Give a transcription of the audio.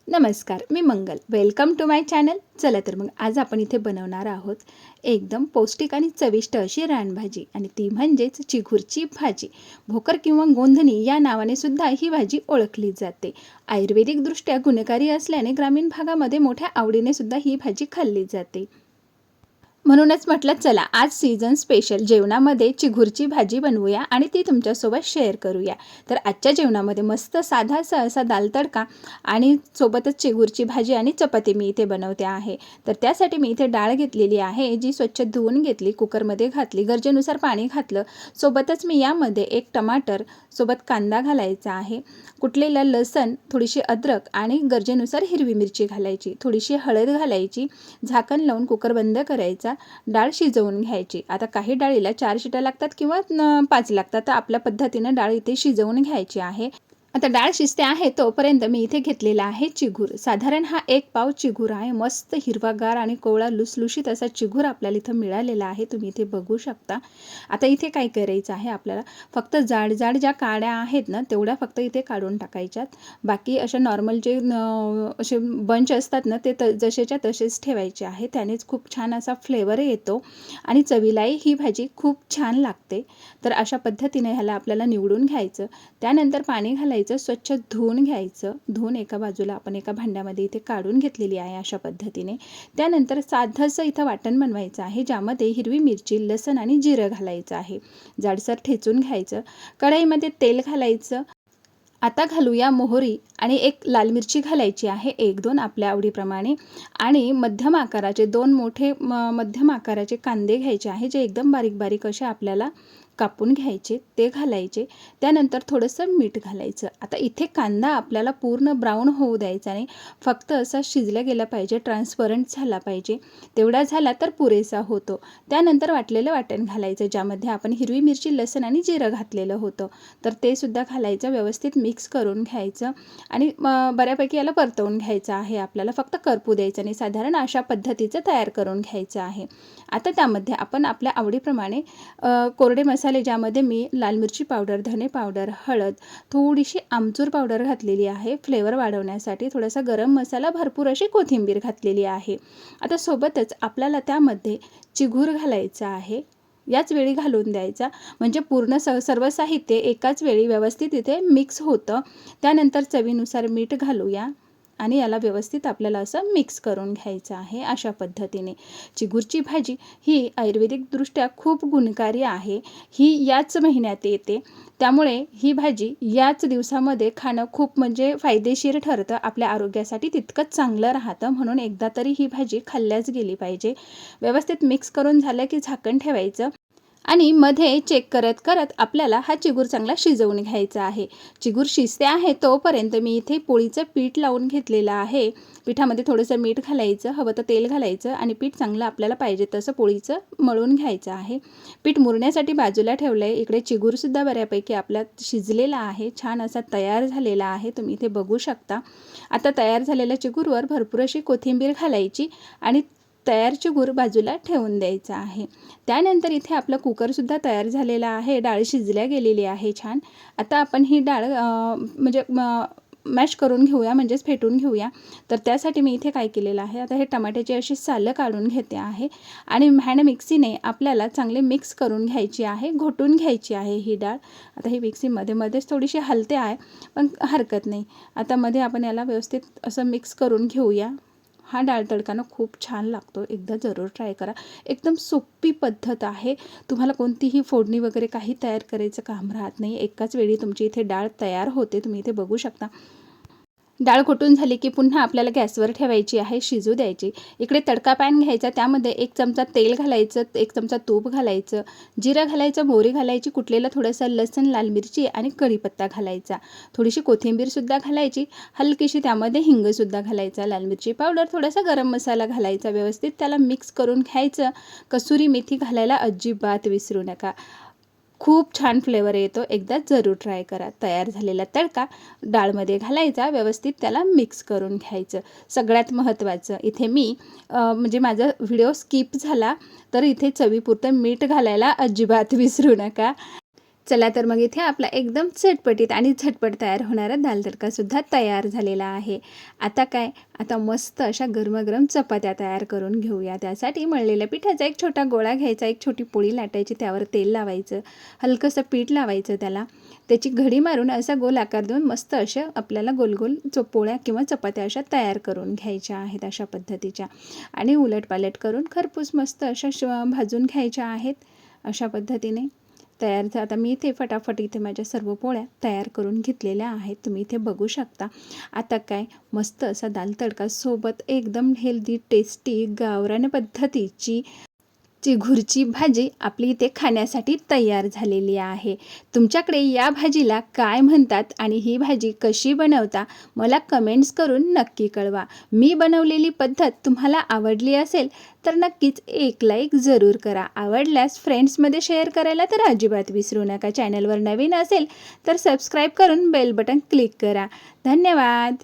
नमस्कार, मी Mangal. Welcome to my channel. चला तर मग आज आपण इथे बनवणार आहोत एकदम पौष्टिक आणि चविष्ट अशी रानभाजी, आणि ती म्हणजेच चिघूरची भाजी. भोकर किंवा गोंधणी या नावाने सुद्धा ही भाजी ओळखली जाते. आयुर्वेदिकदृष्ट्या गुणकारी असल्याने ग्रामीण भागामध्ये मोठ्या आवडीने सुद्धा ही भाजी खाल्ली जाते. म्हणूनच म्हटलं चला आज सीझन स्पेशल जेवणामध्ये चिघूरची भाजी बनवूया आणि ती तुमच्यासोबत शेअर करूया. तर आजच्या जेवणामध्ये मस्त साधासा असा दाल तडका आणि सोबतच चिघूरची भाजी आणि चपाती मी इथे बनवते आहे. तर त्यासाठी मी इथे डाळ घेतलेली आहे, जी स्वच्छ धुवून घेतली, कुकरमध्ये घातली, गरजेनुसार पाणी घातलं. सोबतच मी यामध्ये एक टमाटर, सोबत कांदा घालायचा आहे, कुटलेलं लसण, थोडीशी अद्रक आणि गरजेनुसार हिरवी मिरची घालायची, थोडीशी हळद घालायची, झाकण लावून कुकर बंद करायचा, डाळ शिजवून घ्यायची. आता काही डाळीला 4 शिट्या लागतात किंवा 5 लागतात, तर आपल्या पद्धतीनं डाळ इथे शिजवून घ्यायची आहे. आता डाळ शिजते आहे तोपर्यंत मी इथे घेतलेला आहे चिघूर. साधारण हा 1 पाव चिघूर आहे. मस्त हिरवागार आणि कोवळा लुसलुशीत असा चिघूर आपल्याला इथं मिळालेला आहे, तुम्ही इथे बघू शकता. आता इथे काय करायचं आहे, आपल्याला फक्त जाड जाड ज्या काड्या आहेत ना तेवढ्या फक्त इथे काढून टाकायच्यात. बाकी अशा नॉर्मल जे असे बंच असतात ना ते जसेच्या तसेच ठेवायचे आहे. त्यानेच खूप छान असा फ्लेवर येतो आणि चवीलाही ही भाजी खूप छान लागते. तर अशा पद्धतीने ह्याला आपल्याला निवडून घ्यायचं. त्यानंतर पाणी घालायचं, स्वच्छ धुवून घ्यायचं. धुवून एका बाजूला आपण एका भांड्यामध्ये इथे काढून घेतलेली आहे अशा पद्धतीने. त्यानंतर साधंसं इथं वाटण बनवायचं आहे, ज्यामध्ये हिरवी मिरची, लसण आणि जिरं घालायचं आहे. जाडसर ठेचून घ्यायचं. कढईमध्ये तेल घालायचं. आता घालूया मोहरी आणि एक लाल मिरची घालायची आहे, 1-2 आपल्या आवडीप्रमाणे. आणि मध्यम आकाराचे 2 मोठे मध्यम आकाराचे कांदे घ्यायचे आहे, जे एकदम बारीक बारीक असे आपल्याला कापून घ्यायचे, ते घालायचे. त्यानंतर थोडंसं मीठ घालायचं. आता इथे कांदा आपल्याला पूर्ण ब्राऊन होऊ द्यायचा नाही, फक्त असा शिजला गेला पाहिजे, ट्रान्सपरंट झाला पाहिजे, तेवढा झाला तर पुरेसा होतो. त्यानंतर वाटलेलं वाटण घालायचं, ज्यामध्ये आपण हिरवी मिरची, लसण आणि जिरं घातलेलं होतं, तर ते सुद्धा घालायचं. व्यवस्थित मिक्स करून घ्यायचं आणि बऱ्यापैकी याला परतवून घ्यायचं आहे. आपल्याला फक्त करपू द्यायचं नाही. साधारण अशा पद्धतीचं तयार करून घ्यायचं आहे. आता त्यामध्ये आपण आपल्या आवडीप्रमाणे कोरडे मसाले, ज्यामध्ये मी लाल मिरची पावडर, धने पावडर, हळद, थोडीशी आमचूर पावडर घातलेली आहे फ्लेवर वाढवण्यासाठी, थोडासा गरम मसाला, भरपूर अशी कोथिंबीर घातलेली आहे. आता सोबतच आपल्याला त्यामध्ये चिघूर घालायचा आहे, याच वेळी घालून द्यायचा, म्हणजे पूर्ण सर्व साहित्य एकाच वेळी व्यवस्थित इथे मिक्स होतं. त्यानंतर चवीनुसार मीठ घालूया आणि याला व्यवस्थित आपल्याला असं मिक्स करून घ्यायचं आहे. अशा पद्धतीने चिघूरची भाजी ही आयुर्वेदिकदृष्ट्या खूप गुणकारी आहे. ही याच महिन्यात येते, त्यामुळे ही भाजी याच दिवसामध्ये खाणं खूप म्हणजे फायदेशीर ठरतं. आपल्या आरोग्यासाठी तितकंच चांगलं राहतं, म्हणून एकदा तरी ही भाजी खाल्ल्याच गेली पाहिजे. व्यवस्थित मिक्स करून झालं की झाकण ठेवायचं आणि मध्ये चेक करत करत आपल्याला हा चिघूर चांगला शिजवून घ्यायचा आहे. चिघूर शिजते आहे तोपर्यंत मी इथे पोळीचं पीठ लावून घेतलेलं आहे. पिठामध्ये थोडंसं मीठ घालायचं, हवं तर तेल घालायचं आणि पीठ चांगलं आपल्याला पाहिजे तसं पोळीचं मळून घ्यायचं आहे. पीठ मुरण्यासाठी बाजूला ठेवलं आहे. इकडे चिघूरसुद्धा बऱ्यापैकी आपल्यात शिजलेला आहे, छान असा तयार झालेला आहे, तुम्ही इथे बघू शकता. आता तयार झालेल्या चिघूरवर भरपूर अशी कोथिंबीर घालायची आणि तयार चिघूर बाजूला ठेवून द्यायचा आहे. त्यानंतर इथे आपला कुकरसुद्धा तयार झालेला आहे, डाळ शिजल्या गेलेली आहे छान. आता आपण ही डाळ म्हणजे मॅश करून घेऊया, म्हणजेच फेटून घेऊया. तर त्यासाठी मी इथे काय केलेलं आहे, आता हे टमाट्याची अशी सालं काढून घेते आहे आणि हँड मिक्सीने आपल्याला चांगले मिक्स करून घ्यायची आहे, घोटून घ्यायची आहे ही डाळ. आता ही मिक्सीमध्ये मध्येच थोडीशी हलते आहे, पण हरकत नाही. आता मध्ये आपण याला व्यवस्थित असं मिक्स करून घेऊया. हा डाळ तडकानं खूप छान लागतो, एकदा जरूर ट्राय करा. एकदम सोपी पद्धत आहे. तुम्हाला कोणतीही फोडणी वगैरे काही तयार करायचं काम राहत नाही, एकाच वेळी तुमची इथे डाळ तयार होते, तुम्ही इथे बघू शकता. डाळ घोटून झाली की पुन्हा आपल्याला गॅसवर ठेवायची आहे, शिजू द्यायची. इकडे तडका पॅन घ्यायचा, त्यामध्ये 1 चमचा तेल घालायचं, 1 चमचा तूप घालायचं, जिरं घालायचं, मोहरी घालायची, कुटलेलं थोडंसं लसण, लाल मिरची आणि कढीपत्ता घालायचा, थोडीशी कोथिंबीरसुद्धा घालायची, हलकीशी त्यामध्ये हिंगसुद्धा घालायचा, लाल मिरची पावडर, थोडासा गरम मसाला घालायचा. व्यवस्थित त्याला मिक्स करून घ्यायचं. कसुरी मेथी घालायला अजिबात विसरू नका, खूप छान फ्लेवर येतो, एकदा जरूर ट्राय करा. तयार झालेला तडका डाळमध्ये घालायचा, व्यवस्थित त्याला मिक्स करून घ्यायचं. सगळ्यात महत्त्वाचं इथे मी म्हणजे माझा व्हिडिओ स्किप झाला तर इथे चवीपुरतं मीठ घालायला अजिबात विसरू नका. चला तर मग इथे आपला एकदम चटपटीत आणि झटपट तयार होणारा दाल तडकासुद्धा तयार झालेला आहे. आता मस्त अशा गरमागरम चपात्या तयार करून घेऊया. त्यासाठी मळलेल्या पिठाचा एक छोटा गोळा घ्यायचा, एक छोटी पोळी लाटायची, त्यावर तेल लावायचं, हलकंसं पीठ लावायचं, त्याची घडी मारून असा गोल आकार देऊन मस्त अशा आपल्याला गोल पोळ्या किंवा चपात्या अशा तयार करून घ्यायच्या आहेत अशा पद्धतीच्या. आणि उलटपालट करून खरपूस मस्त अशा भाजून घ्यायच्या आहेत अशा पद्धतीने. आता मी इथे फटाफट इथे माझ्या सर्व पोळ्या तयार करून घेतलेल्या आहेत, तुम्ही इथे बघू शकता. आता मस्त असा दाल तडका सोबत एकदम हेल्दी टेस्टी गावरान पद्धतीची चिघूरची भाजी आपली इथे खाण्यासाठी तयार झालेली आहे. तुमच्याकडे या भाजीला काय म्हणतात आणि ही भाजी कशी बनवता मला कमेंट्स करून नक्की कळवा. मी बनवलेली पद्धत तुम्हाला आवडली असेल तर नक्कीच एक लाईक जरूर करा. आवडल्यास फ्रेंड्समध्ये शेअर करायला तर अजिबात विसरू नका. चॅनलवर नवीन असेल तर सबस्क्राईब करून बेल बटन क्लिक करा. धन्यवाद.